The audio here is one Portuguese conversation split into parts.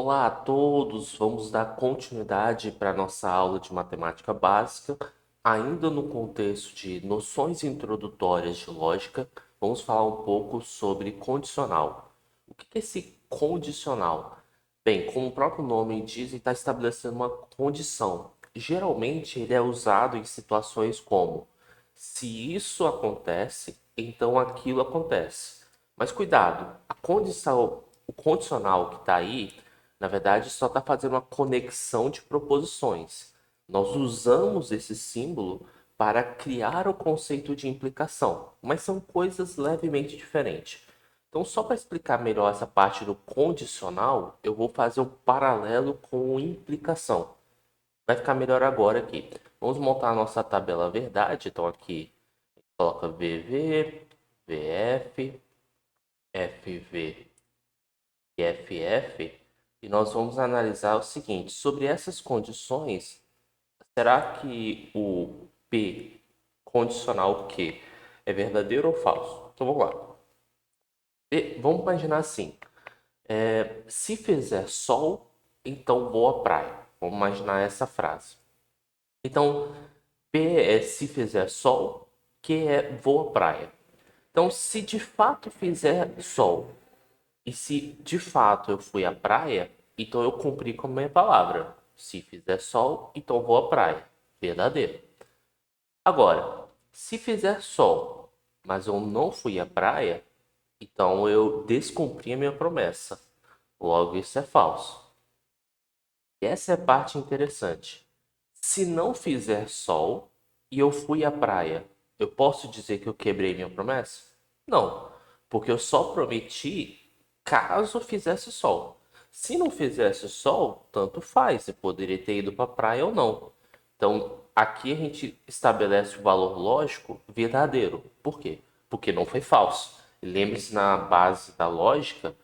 Olá a todos, vamos dar continuidade para a nossa aula de matemática básica. Ainda no contexto de noções introdutórias de lógica, vamos falar um pouco sobre condicional. O que é esse condicional? Bem, como o próprio nome diz, ele está estabelecendo uma condição. Geralmente ele é usado em situações como: se isso acontece, então aquilo acontece. Mas cuidado, a condição, o condicional que está aí, na verdade, só está fazendo uma conexão de proposições. Nós usamos esse símbolo para criar o conceito de implicação, mas são coisas levemente diferentes. Então, só para explicar melhor essa parte do condicional, eu vou fazer um paralelo com implicação. Vai ficar melhor agora aqui. Vamos montar a nossa tabela verdade. Então, aqui coloca VV, VF, FV e FF. E nós vamos analisar o seguinte: sobre essas condições, será que o P condicional Q é verdadeiro ou falso? Então vamos lá. Vamos imaginar assim: se fizer sol, então vou à praia. Vamos imaginar essa frase. Então, P é se fizer sol, Q é vou à praia. Então, se de fato fizer sol e se de fato eu fui à praia, então eu cumpri com a minha palavra. Se fizer sol, então vou à praia. Verdadeiro. Agora, se fizer sol, mas eu não fui à praia, então eu descumpri a minha promessa. Logo, isso é falso. E essa é a parte interessante. Se não fizer sol e eu fui à praia, eu posso dizer que eu quebrei minha promessa? Não, porque eu só prometi caso fizesse sol. Se não fizesse sol, tanto faz, eu poderia ter ido para a praia ou não. Então, aqui a gente estabelece o valor lógico verdadeiro. Por quê? Porque não foi falso. Lembre-se, na base da lógica,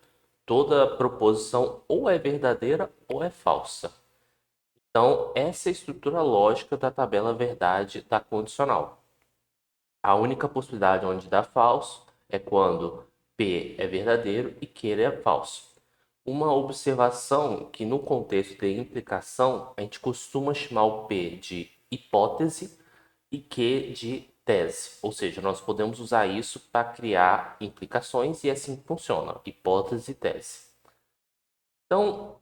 toda proposição ou é verdadeira ou é falsa. Então, essa é a estrutura lógica da tabela verdade da condicional. A única possibilidade onde dá falso é quando P é verdadeiro e Q é falso. Uma observação que no contexto de implicação, a gente costuma chamar o P de hipótese e Q de tese. Ou seja, nós podemos usar isso para criar implicações e assim funciona, hipótese e tese. Então,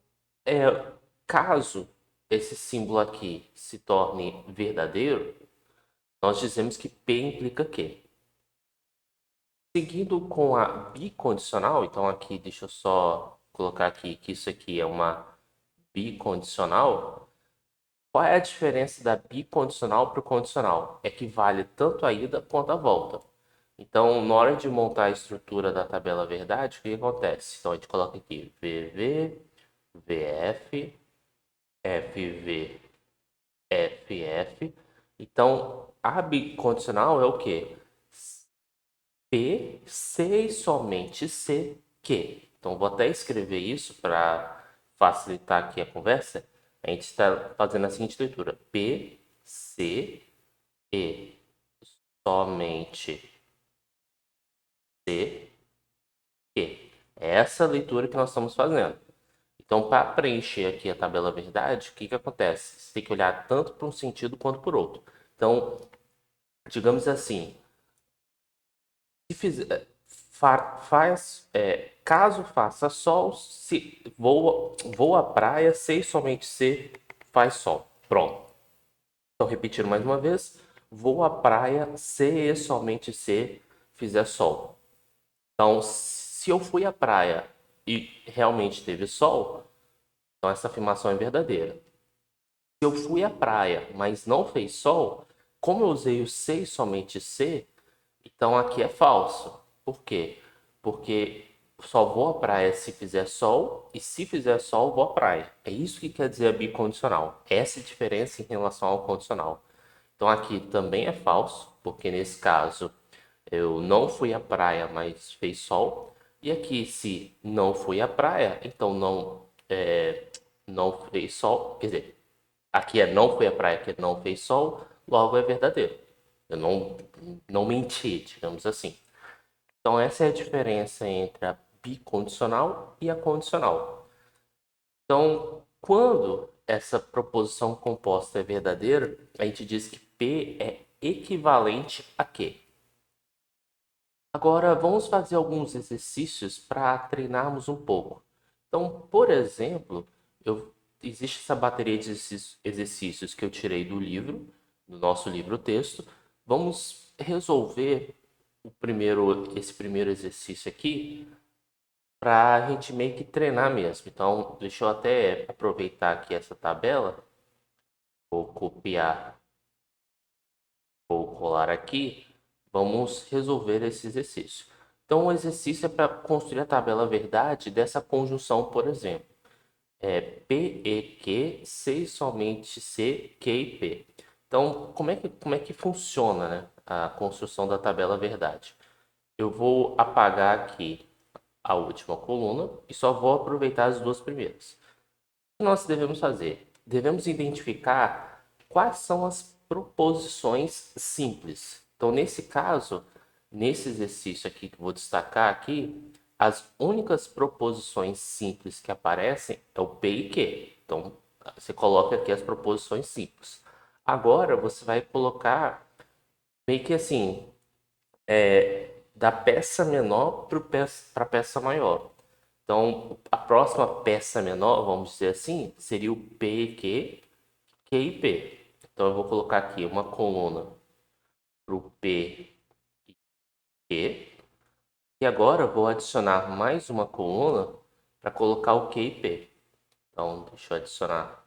é, caso esse símbolo aqui se torne verdadeiro, nós dizemos que P implica Q. Seguindo com a bicondicional, então aqui deixa eu só colocar aqui que isso aqui é uma bicondicional. Qual é a diferença da bicondicional para o condicional? É que vale tanto a ida quanto a volta. Então, na hora de montar a estrutura da tabela verdade, o que acontece? Então, a gente coloca aqui VV, VF, FV, FF. Então, a bicondicional é o quê? P, C e somente C, Q. Então, vou até escrever isso para facilitar aqui a conversa. A gente está fazendo a seguinte leitura: P, C e somente C, Q. É essa leitura que nós estamos fazendo. Então, para preencher aqui a tabela verdade, o que que acontece? Você tem que olhar tanto para um sentido quanto para o outro. Então, digamos assim, se fizer, caso faça sol, se voa à praia, se e somente se faz sol. Pronto. Então, repetindo mais uma vez, vou à praia se e somente se fizer sol. Então, se eu fui à praia e realmente teve sol, então essa afirmação é verdadeira. Se eu fui à praia, mas não fez sol, como eu usei o se e somente se, então aqui é falso. Por quê? Porque só vou à praia se fizer sol e se fizer sol, vou à praia. É isso que quer dizer a bicondicional. Essa é a diferença em relação ao condicional. Então aqui também é falso, porque nesse caso eu não fui à praia, mas fez sol. E aqui, se não fui à praia, então não fez sol. Quer dizer, aqui é não fui à praia, que não fez sol, logo é verdadeiro. Eu não menti, digamos assim. Então, essa é a diferença entre a bicondicional e a condicional. Então, quando essa proposição composta é verdadeira, a gente diz que P é equivalente a Q. Agora, vamos fazer alguns exercícios para treinarmos um pouco. Então, por exemplo, existe essa bateria de exercícios que eu tirei do livro, do nosso livro-texto. Vamos resolver esse primeiro exercício aqui para a gente meio que treinar mesmo. Então, deixa eu até aproveitar aqui essa tabela, vou copiar, vou colar aqui, vamos resolver esse exercício. Então, o exercício é para construir a tabela verdade dessa conjunção, por exemplo. P, E, Q, C e somente C, Q e P. Então, como é que funciona, né, a construção da tabela verdade? Eu vou apagar aqui a última coluna e só vou aproveitar as duas primeiras. O que nós devemos fazer? Devemos identificar quais são as proposições simples. Então, nesse caso, nesse exercício aqui que eu vou destacar aqui, as únicas proposições simples que aparecem é o P e Q. Então, você coloca aqui as proposições simples. Agora, você vai colocar meio que assim, da peça menor para a peça maior. Então, a próxima peça menor, vamos dizer assim, seria o P, Q, Q e P. Então, eu vou colocar aqui uma coluna para o P e Q. E agora eu vou adicionar mais uma coluna para colocar o Q e P. Então, deixa eu adicionar.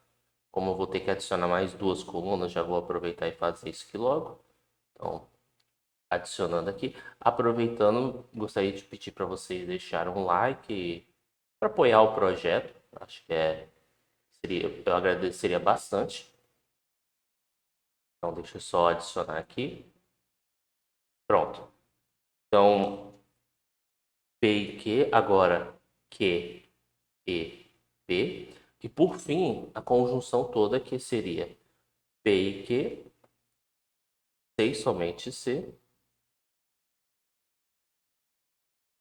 Como eu vou ter que adicionar mais duas colunas, já vou aproveitar e fazer isso aqui logo. Então, adicionando aqui. Aproveitando, gostaria de pedir para vocês deixarem um like para apoiar o projeto. Acho que eu agradeceria bastante. Então, deixa eu só adicionar aqui. Pronto. Então, P e Q, agora Q e P. E por fim, a conjunção toda que seria P e Q, C e somente C,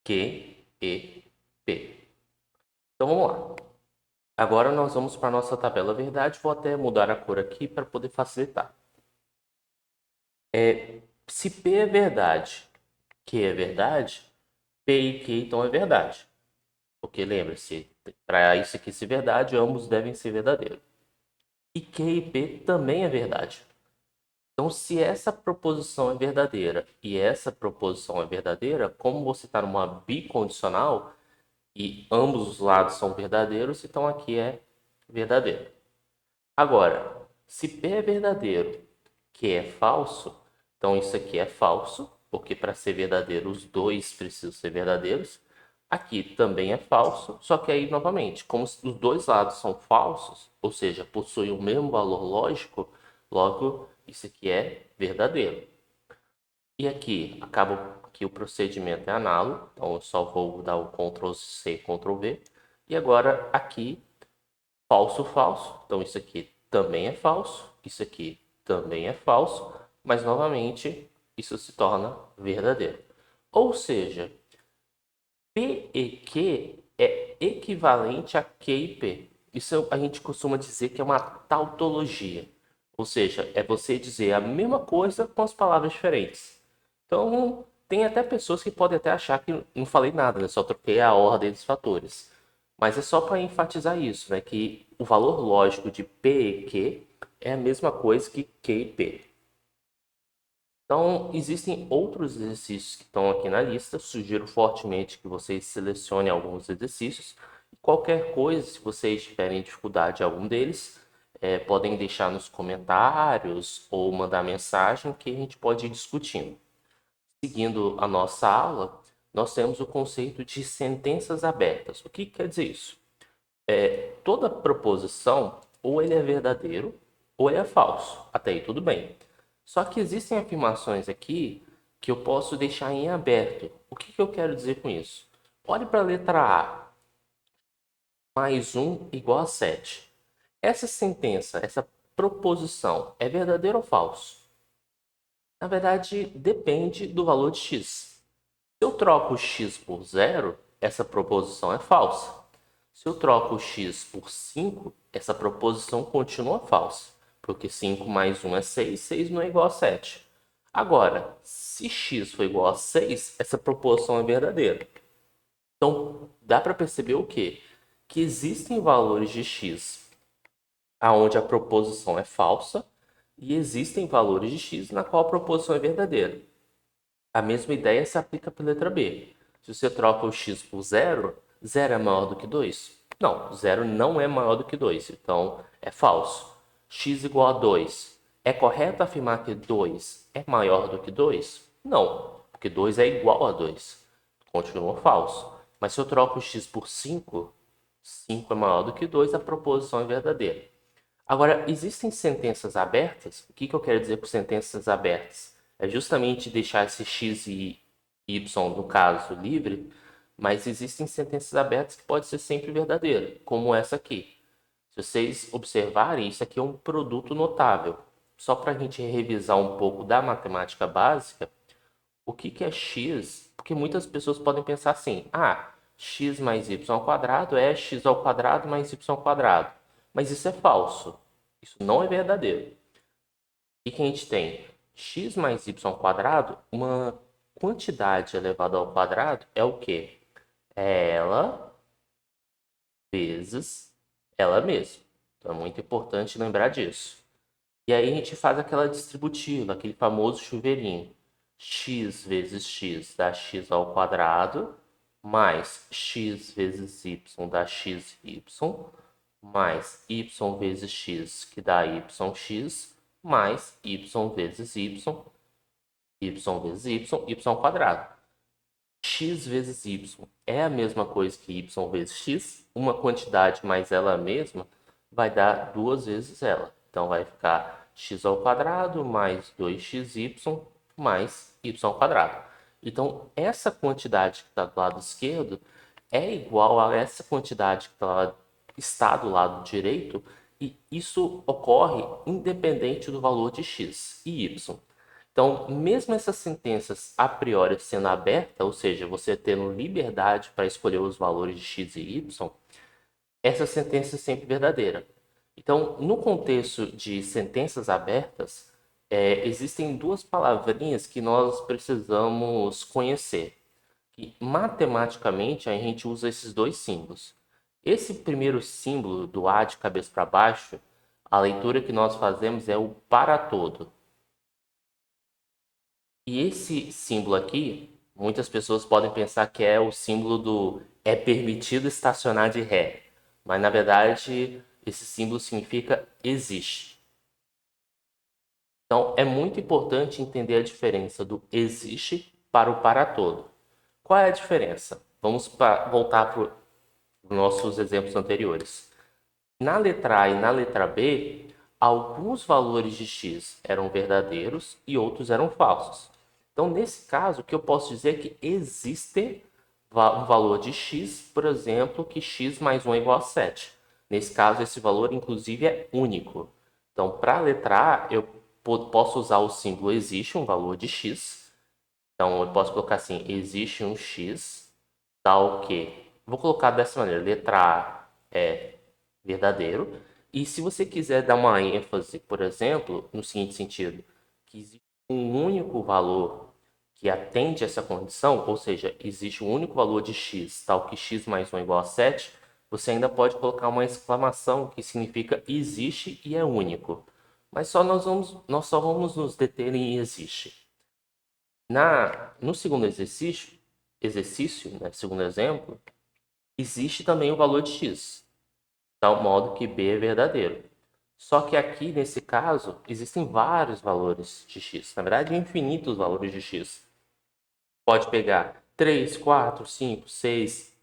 Q e P. Então vamos lá. Agora nós vamos para a nossa tabela verdade. Vou até mudar a cor aqui para poder facilitar. Se P é verdade, Q é verdade, P e Q então é verdade. Porque lembre-se, para isso aqui ser verdade, ambos devem ser verdadeiros. E Q e P também é verdade. Então, se essa proposição é verdadeira e essa proposição é verdadeira, como você está numa bicondicional e ambos os lados são verdadeiros, então aqui é verdadeiro. Agora, se P é verdadeiro, Q é falso, então isso aqui é falso, porque para ser verdadeiro os dois precisam ser verdadeiros. Aqui também é falso, só que aí novamente, como os dois lados são falsos, ou seja, possuem o mesmo valor lógico, logo isso aqui é verdadeiro. E aqui acaba que o procedimento é análogo, então eu só vou dar o Ctrl C, Ctrl V. E agora aqui, falso, falso. Então isso aqui também é falso, isso aqui também é falso, mas novamente isso se torna verdadeiro. Ou seja, P e Q é equivalente a Q e P. Isso a gente costuma dizer que é uma tautologia. Ou seja, é você dizer a mesma coisa com as palavras diferentes. Então, tem até pessoas que podem até achar que não falei nada, né? Só troquei a ordem dos fatores. Mas é só para enfatizar isso, né? Que o valor lógico de P e Q é a mesma coisa que Q e P. Então, existem outros exercícios que estão aqui na lista. Sugiro fortemente que vocês selecionem alguns exercícios. Qualquer coisa, se vocês tiverem dificuldade em algum deles, podem deixar nos comentários ou mandar mensagem que a gente pode ir discutindo. Seguindo a nossa aula, nós temos o conceito de sentenças abertas. O que quer dizer isso? Toda proposição, ou ele é verdadeiro, ou ele é falso. Até aí tudo bem. Só que existem afirmações aqui que eu posso deixar em aberto. O que eu quero dizer com isso? Olhe para a letra A. Mais 1 igual a 7. Essa sentença, essa proposição, é verdadeira ou falso? Na verdade, depende do valor de x. Se eu troco x por zero, essa proposição é falsa. Se eu troco o x por 5, essa proposição continua falsa, porque 5 mais 1 é 6, 6 não é igual a 7. Agora, se x for igual a 6, essa proposição é verdadeira. Então, dá para perceber o quê? Que existem valores de x aonde a proposição é falsa e existem valores de x na qual a proposição é verdadeira. A mesma ideia se aplica para a letra B. Se você troca o x por 0, 0 é maior do que 2? Não, 0 não é maior do que 2, então é falso. X igual a 2. É correto afirmar que 2 é maior do que 2? Não, porque 2 é igual a 2. Continua falso. Mas se eu troco o x por 5, 5 é maior do que 2, a proposição é verdadeira. Agora, existem sentenças abertas? O que eu quero dizer com sentenças abertas? É justamente deixar esse x e y, no caso, livre, mas existem sentenças abertas que podem ser sempre verdadeiras, como essa aqui. Se vocês observarem, isso aqui é um produto notável. Só para a gente revisar um pouco da matemática básica, o que é x? Porque muitas pessoas podem pensar assim, x mais y ao quadrado é x ao quadrado mais y ao quadrado. Mas isso é falso. Isso não é verdadeiro. O que a gente tem? X mais y ao quadrado, uma quantidade elevada ao quadrado é o quê? É ela vezes ela mesma. Então é muito importante lembrar disso. E aí a gente faz aquela distributiva, aquele famoso chuveirinho. X vezes x dá x ao quadrado, mais x vezes y dá xy, mais y vezes x, que dá yx, mais y vezes y, y vezes y ao quadrado. X vezes y é a mesma coisa que y vezes x, uma quantidade mais ela mesma vai dar duas vezes ela. Então vai ficar x ao quadrado mais 2xy mais y ao quadrado. Então essa quantidade que está do lado esquerdo é igual a essa quantidade que está do lado direito, e isso ocorre independente do valor de x e y. Então, mesmo essas sentenças a priori sendo abertas, ou seja, você tendo liberdade para escolher os valores de x e y, essa sentença é sempre verdadeira. Então, no contexto de sentenças abertas, existem duas palavrinhas que nós precisamos conhecer. E, matematicamente, a gente usa esses dois símbolos. Esse primeiro símbolo do A de cabeça para baixo, a leitura que nós fazemos é o para todo. E esse símbolo aqui, muitas pessoas podem pensar que é o símbolo do é permitido estacionar de ré. Mas na verdade, esse símbolo significa existe. Então é muito importante entender a diferença do existe para o para todo. Qual é a diferença? Vamos voltar para os nossos exemplos anteriores. Na letra A e na letra B, alguns valores de x eram verdadeiros e outros eram falsos. Então, nesse caso, o que eu posso dizer é que existe um valor de x, por exemplo, que x mais 1 é igual a 7. Nesse caso, esse valor, inclusive, é único. Então, para a letra A, eu posso usar o símbolo existe um valor de x. Então, eu posso colocar assim, existe um x, tal que... Vou colocar dessa maneira, letra A é verdadeiro. E se você quiser dar uma ênfase, por exemplo, no seguinte sentido, que existe um único valor que atende essa condição, ou seja, existe um único valor de x, tal que x mais 1 é igual a 7, você ainda pode colocar uma exclamação que significa existe e é único. Mas nós só vamos nos deter em existe. No segundo exercício, né, segundo exemplo, existe também o valor de x, tal modo que b é verdadeiro. Só que aqui, nesse caso, existem vários valores de x. Na verdade, infinitos valores de x. Pode pegar 3, 4, 5, 6,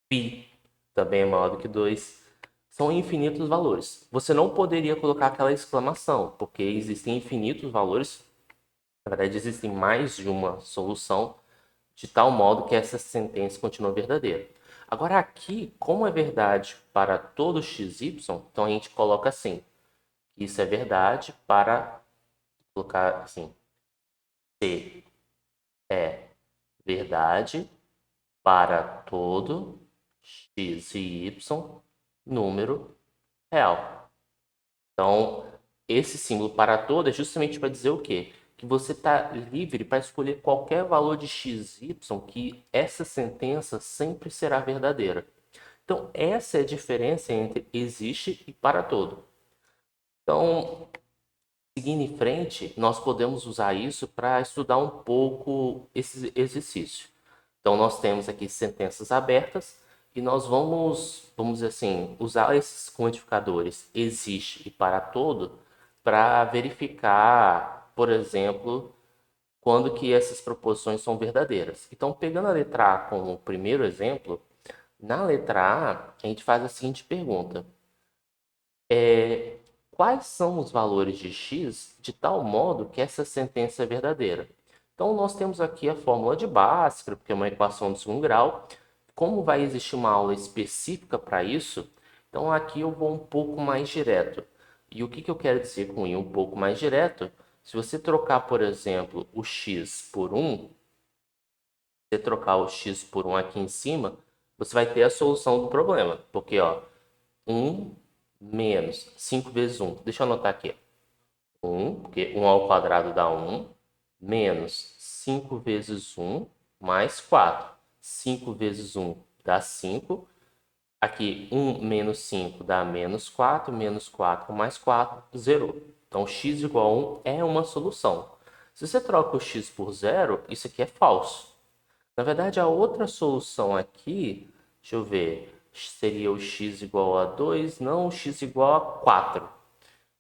π, também é maior do que 2. São infinitos valores. Você não poderia colocar aquela exclamação, porque existem infinitos valores. Na verdade, existem mais de uma solução, de tal modo que essa sentença continua verdadeira. Agora, aqui, como é verdade para todo xy, então a gente coloca assim. Isso é verdade para colocar assim. Se é verdade para todo x e y, número real. Então, esse símbolo para todo é justamente para dizer o quê? Que você está livre para escolher qualquer valor de x, y, que essa sentença sempre será verdadeira. Então, essa é a diferença entre existe e para todo. Então, seguindo em frente, nós podemos usar isso para estudar um pouco esse exercício. Então, nós temos aqui sentenças abertas e nós vamos dizer assim, usar esses quantificadores existe e para todo para verificar, por exemplo, quando que essas proposições são verdadeiras. Então, pegando a letra A como o primeiro exemplo, na letra A, a gente faz a seguinte pergunta. Quais são os valores de x de tal modo que essa sentença é verdadeira? Então, nós temos aqui a fórmula de Bhaskara, porque é uma equação de segundo grau. Como vai existir uma aula específica para isso, então aqui eu vou um pouco mais direto. E o que eu quero dizer com ir um pouco mais direto? Se você trocar, por exemplo, o x por 1, você trocar o x por 1 aqui em cima, você vai ter a solução do problema. Porque, ó, 1 menos 5 vezes 1. Deixa eu anotar aqui. 1, porque 1 ao quadrado dá 1, menos 5 vezes 1, mais 4. 5 vezes 1 dá 5. Aqui, 1 menos 5 dá menos 4, menos 4 mais 4, zerou. Então, x igual a 1 é uma solução. Se você troca o x por zero, isso aqui é falso. Na verdade, a outra solução aqui, deixa eu ver, seria o x igual a 2, não, o x igual a 4.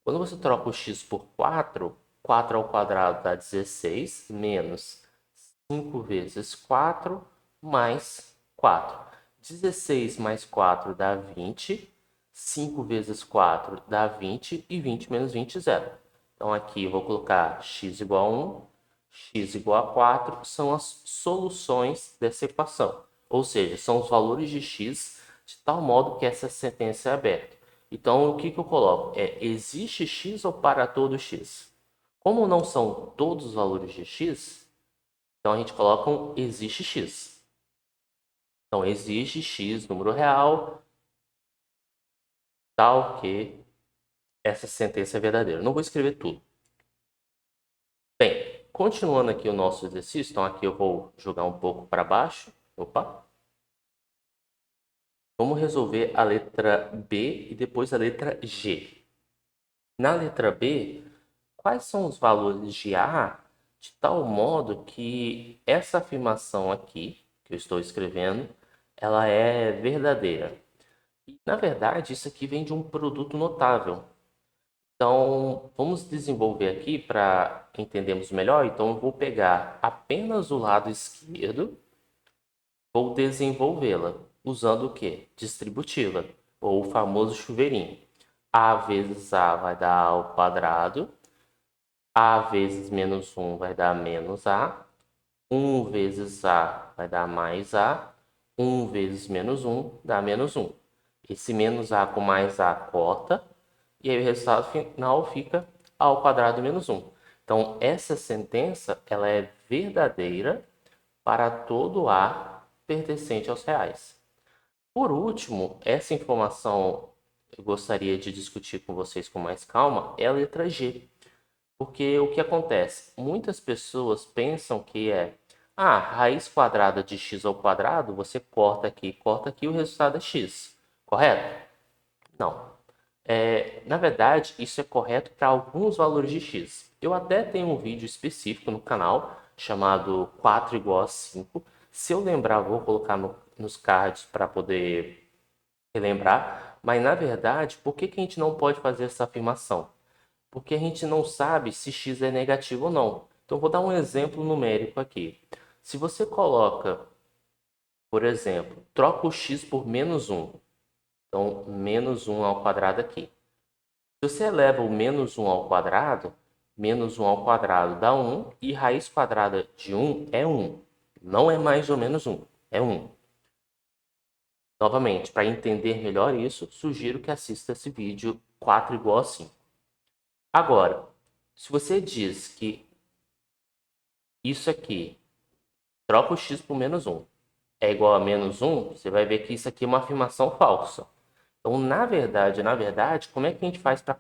Quando você troca o x por 4, 4 ao quadrado dá 16, menos 5 vezes 4, mais 4. 16 mais 4 dá 20, 5 vezes 4 dá 20, e 20 menos 20, zero. Então, aqui eu vou colocar x igual a 1, x igual a 4, são as soluções dessa equação. Ou seja, são os valores de x de tal modo que essa sentença é aberta. Então, o que eu coloco? Existe x ou para todo x? Como não são todos os valores de x, então a gente coloca um existe x. Então, existe x, número real, tal que essa sentença é verdadeira. Não vou escrever tudo. Bem, continuando aqui o nosso exercício, então aqui eu vou jogar um pouco para baixo. Opa! Vamos resolver a letra B e depois a letra G. Na letra B, quais são os valores de A de tal modo que essa afirmação aqui, que eu estou escrevendo, ela é verdadeira? E, na verdade, isso aqui vem de um produto notável. Então, vamos desenvolver aqui para entendermos melhor. Então, eu vou pegar apenas o lado esquerdo, vou desenvolvê-la usando o quê? Distributiva, ou o famoso chuveirinho. A vezes A vai dar A ao quadrado, A vezes menos 1 vai dar menos A, 1 vezes A vai dar mais A, 1 vezes menos 1 dá menos 1. Esse menos A com mais A corta, e aí o resultado final fica A ao quadrado menos 1. Então, essa sentença ela é verdadeira para todo A pertencente aos reais. Por último, essa informação eu gostaria de discutir com vocês com mais calma é a letra G. Porque o que acontece? Muitas pessoas pensam que raiz quadrada de x ao quadrado, você corta aqui, o resultado é x. Correto? Não. Na verdade, isso é correto para alguns valores de x. Eu até tenho um vídeo específico no canal chamado 4 igual a 5. Se eu lembrar, vou colocar nos cards para poder relembrar. Mas, na verdade, por que a gente não pode fazer essa afirmação? Porque a gente não sabe se x é negativo ou não. Então, vou dar um exemplo numérico aqui. Se você coloca, por exemplo, troca o x por menos 1. Então, menos 1 ao quadrado aqui. Se você eleva o menos 1 ao quadrado, menos 1 ao quadrado dá 1, e raiz quadrada de 1 é 1. Não é mais ou menos 1, é 1. Novamente, para entender melhor isso, sugiro que assista esse vídeo 4 igual a 5. Agora, se você diz que isso aqui, troca o x por menos 1. é igual a menos um, você vai ver que isso aqui é uma afirmação falsa. Então, na verdade, como é que a gente faz para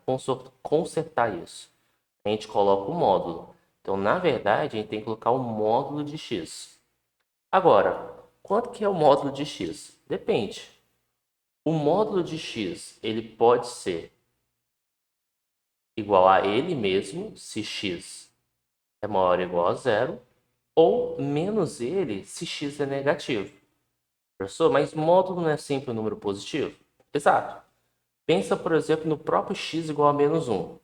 consertar isso? A gente coloca o módulo. Então, na verdade, a gente tem que colocar o módulo de x. Agora, quanto que é o módulo de x? Depende. O módulo de x, ele pode ser igual a ele mesmo, se x é maior ou igual a zero, ou menos ele, se x é negativo. Professor, mas módulo não é sempre um número positivo? Exato. Pensa, por exemplo, no próprio x igual a menos um. O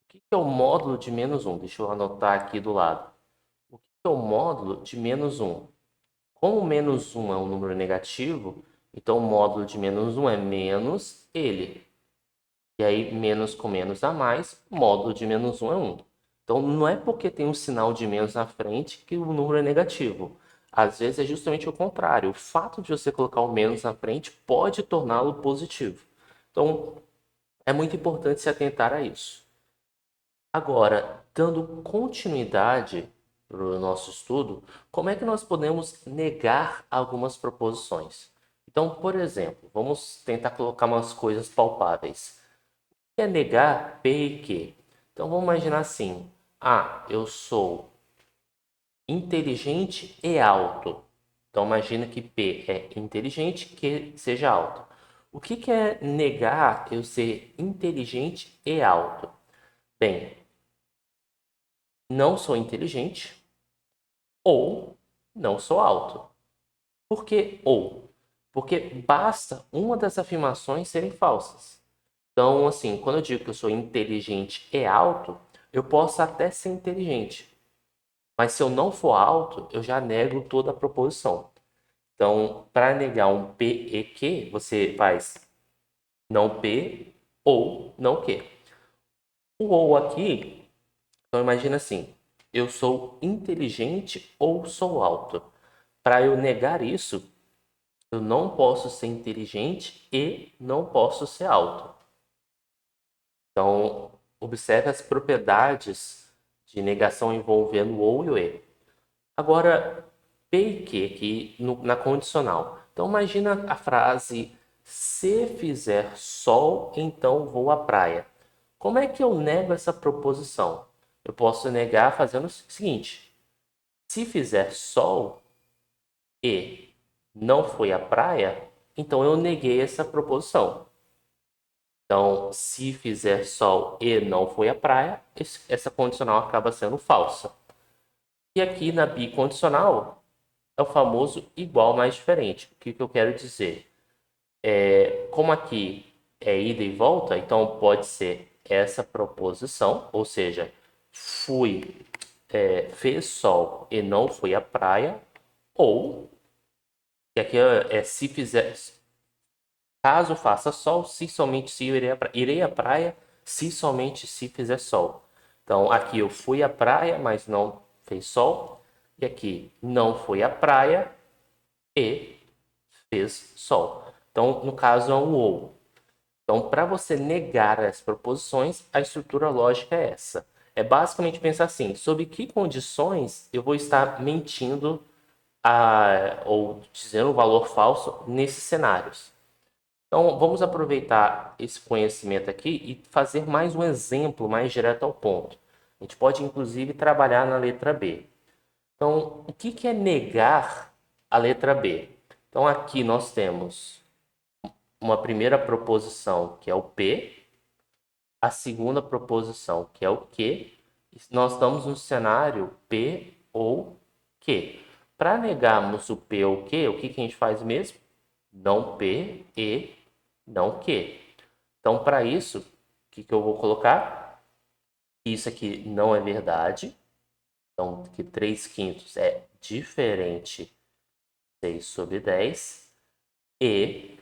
que é o módulo de menos um? Deixa eu anotar aqui do lado. O que é o módulo de menos um? Como menos um é um número negativo, então o módulo de menos um é menos ele. E aí, menos com menos dá mais, módulo de menos um é um. Então, não é porque tem um sinal de menos na frente que o número é negativo. Às vezes é justamente o contrário. O fato de você colocar o menos na frente pode torná-lo positivo. Então, é muito importante se atentar a isso. Agora, dando continuidade para o nosso estudo, como é que nós podemos negar algumas proposições? Então, por exemplo, vamos tentar colocar umas coisas palpáveis. O que é negar P e Q? Então, vamos imaginar assim. Ah, eu sou inteligente e alto. Então, imagina que P é inteligente, Q seja alto. O que é negar eu ser inteligente e alto? Bem, não sou inteligente ou não sou alto. Por que ou? Porque basta uma das afirmações serem falsas. Então, assim, quando eu digo que eu sou inteligente e alto, eu posso até ser inteligente. Mas se eu não for alto, eu já nego toda a proposição. Então, para negar um P e Q, você faz não P ou não Q. O ou aqui, então imagina assim, eu sou inteligente ou sou alto. Para eu negar isso, eu não posso ser inteligente e não posso ser alto. Então, observe as propriedades de negação envolvendo o ou e o e. Agora, P e Q aqui na condicional. Então, imagina a frase: se fizer sol, então vou à praia. Como é que eu nego essa proposição? Eu posso negar fazendo o seguinte: se fizer sol e não foi à praia, então eu neguei essa proposição. Então, se fizer sol e não foi à praia, essa condicional acaba sendo falsa. E aqui na bicondicional é o famoso igual mais diferente. O que eu quero dizer? Como aqui é ida e volta, então pode ser essa proposição, ou seja, fez sol e não fui à praia, ou, que aqui é se fizer, caso faça sol, se somente se irei à praia, se somente se fizer sol. Então, aqui eu fui à praia, mas não fez sol. E aqui não fui à praia e fez sol. Então, no caso, é um ou. Então, para você negar as proposições, a estrutura lógica é essa. É basicamente pensar assim, sob que condições eu vou estar mentindo ou dizendo um valor falso nesses cenários. Então, vamos aproveitar esse conhecimento aqui e fazer mais um exemplo mais direto ao ponto. A gente pode, inclusive, trabalhar na letra B. Então, o que é negar a letra B? Então, aqui nós temos uma primeira proposição, que é o P, a segunda proposição, que é o Q. Nós estamos no cenário P ou Q. Para negarmos o P ou Q, o que a gente faz mesmo? Não P e não Q. Então, para isso, o que eu vou colocar? Isso aqui não é verdade. Então, que 3 quintos é diferente de 6 sobre 10. E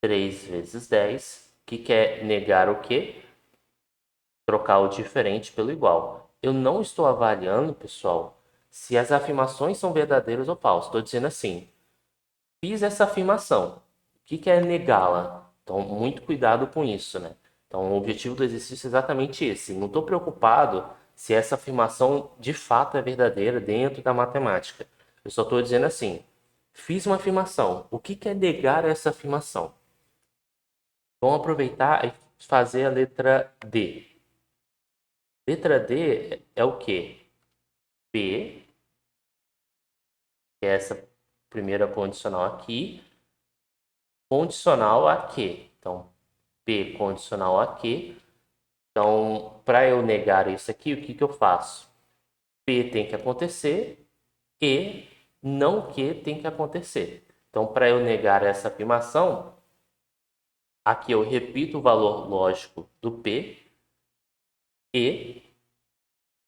3 vezes 10, que quer negar o quê? Trocar o diferente pelo igual. Eu não estou avaliando, pessoal, se as afirmações são verdadeiras ou falsas. Estou dizendo assim, fiz essa afirmação. O que é negá-la? Então, muito cuidado com isso, né? Então, o objetivo do exercício é exatamente esse. Não estou preocupado se essa afirmação de fato é verdadeira dentro da matemática. Eu só estou dizendo assim, Fiz uma afirmação. O que é negar essa afirmação? Vamos aproveitar e fazer a letra D. Letra D é o quê? P, que é essa primeira condicional aqui, condicional a quê? Então, P condicional a quê? Então, para eu negar isso aqui, o que eu faço? P tem que acontecer e não que tem que acontecer. Então, para eu negar essa afirmação, aqui eu repito o valor lógico do P e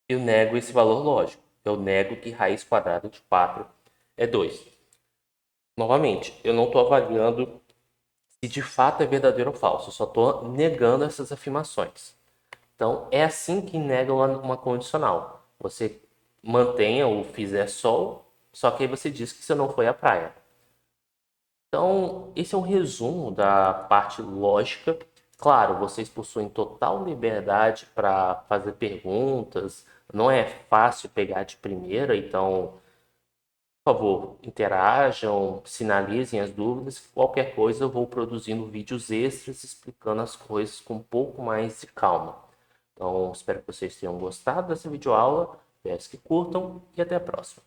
eu nego esse valor lógico. Eu nego que raiz quadrada de 4 é 2. Novamente, eu não estou avaliando se de fato é verdadeiro ou falso. Eu só estou negando essas afirmações. Então, é assim que nega uma condicional. Você mantenha o fizer sol, só que aí você diz que você não foi à praia. Então, esse é um resumo da parte lógica. Claro, vocês possuem total liberdade para fazer perguntas. Não é fácil pegar de primeira, então, por favor, interajam, sinalizem as dúvidas. Qualquer coisa, eu vou produzindo vídeos extras explicando as coisas com um pouco mais de calma. Então, espero que vocês tenham gostado dessa videoaula. Peço que curtam e até a próxima.